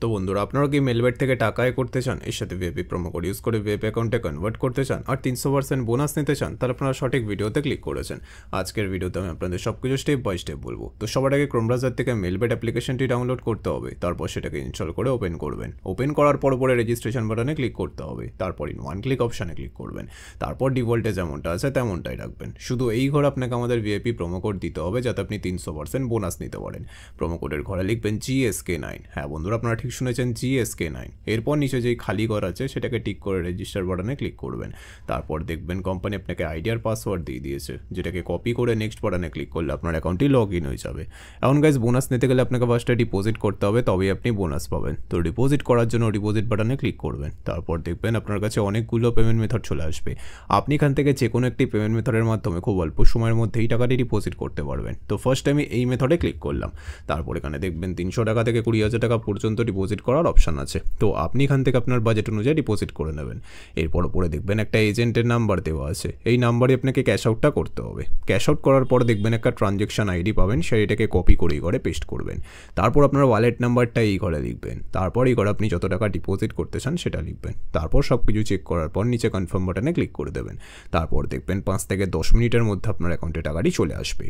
তো বন্ধুরা, আপনারা কি মেলবেট থেকে টাকা আয় করতে চান, এর সাথে ভিআইপি প্রোমো কোড ইউজ করে ভিআইপি অ্যাকাউন্টে কনভার্ট করতে চান আর 300% বোনাস নিতে চান, তাহলে আপনারা সঠিক ভিডিওতে ক্লিক করেছেন। আজকের ভিডিওতে আমি আপনাদের সব কিছু স্টেপ বাই স্টেপ বলবো। তো সবার আগে ক্রোম ব্রাউজার থেকে মেলবেট অ্যাপ্লিকেশনটি ডাউনলোড করতে হবে, তারপর সেটাকে ইনস্টল করে ওপেন করবেন। ওপেন করার পর পরে রেজিস্ট্রেশন বাটনে ক্লিক করতে হবে, তারপর ইন ওয়ান ক্লিক অপশানে ক্লিক করবেন। তারপর ডিফল্টে যেমনটা আছে তেমনটাই রাখবেন। শুধু এই ঘরে আপনাকে আমাদের ভিআইপি প্রোমো কোড দিতে হবে, যাতে আপনি 300% বোনাস নিতে পারেন। প্রোমো কোডের ঘরে লিখবেন GSK9। হ্যাঁ বন্ধুরা, আপনারা ঠিক শুনেছেন, GSK9। এরপর নিচে যেই খালি ঘর আছে সেটাকে টিক করে রেজিস্টার বাটনে ক্লিক করবেন। তারপর দেখবেন কোম্পানি আপনাকে আইডি আর পাসওয়ার্ড দিয়ে দিয়েছে, যেটাকে কপি করে নেক্সট বাটনে ক্লিক করলে আপনার অ্যাকাউন্টটি লগ ইন হয়ে যাবে। এখন গাইজ, বোনাস নিতে গেলে আপনাকে ফার্স্টে ডিপোজিট করতে হবে, তবেই আপনি বোনাস পাবেন। তো ডিপোজিট করার জন্য ডিপোজিট বাটনে ক্লিক করবেন। তারপর দেখবেন আপনার কাছে অনেকগুলো পেমেন্ট মেথড চলে আসবে। আপনি এখান থেকে যে কোনো একটি পেমেন্ট মেথডের মাধ্যমে খুব অল্প সময়ের মধ্যেই টাকাটি ডিপোজিট করতে পারবেন। তো ফার্স্ট আমি এই মেথডে ক্লিক করলাম। তারপর এখানে দেখবেন 300 টাকা থেকে 20,000 টাকা পর্যন্ত ডিপোজিট করার অপশান আছে। তো আপনি এখান থেকে আপনার বাজেট অনুযায়ী ডিপোজিট করে নেবেন। এরপর উপরে দেখবেন একটা এজেন্টের নাম্বার দেওয়া আছে, এই নাম্বারে আপনাকে ক্যাশ আউটটা করতে হবে। ক্যাশ আউট করার পর দেখবেন একটা ট্রানজ্যাকশন আইডি পাবেন, সেইটাকে কপি করে এই ঘরে পেস্ট করবেন। তারপর আপনার ওয়ালেট নাম্বারটা এই ঘরে লিখবেন। তারপর এই ঘরে আপনি যত টাকা ডিপোজিট করতে চান সেটা লিখবেন। তারপর সব কিছু চেক করার পর নিচে কনফার্ম বাটনে ক্লিক করে দেবেন। তারপর দেখবেন 5 থেকে 10 মিনিটের মধ্যে আপনার অ্যাকাউন্টে টাকাটি চলে আসবে।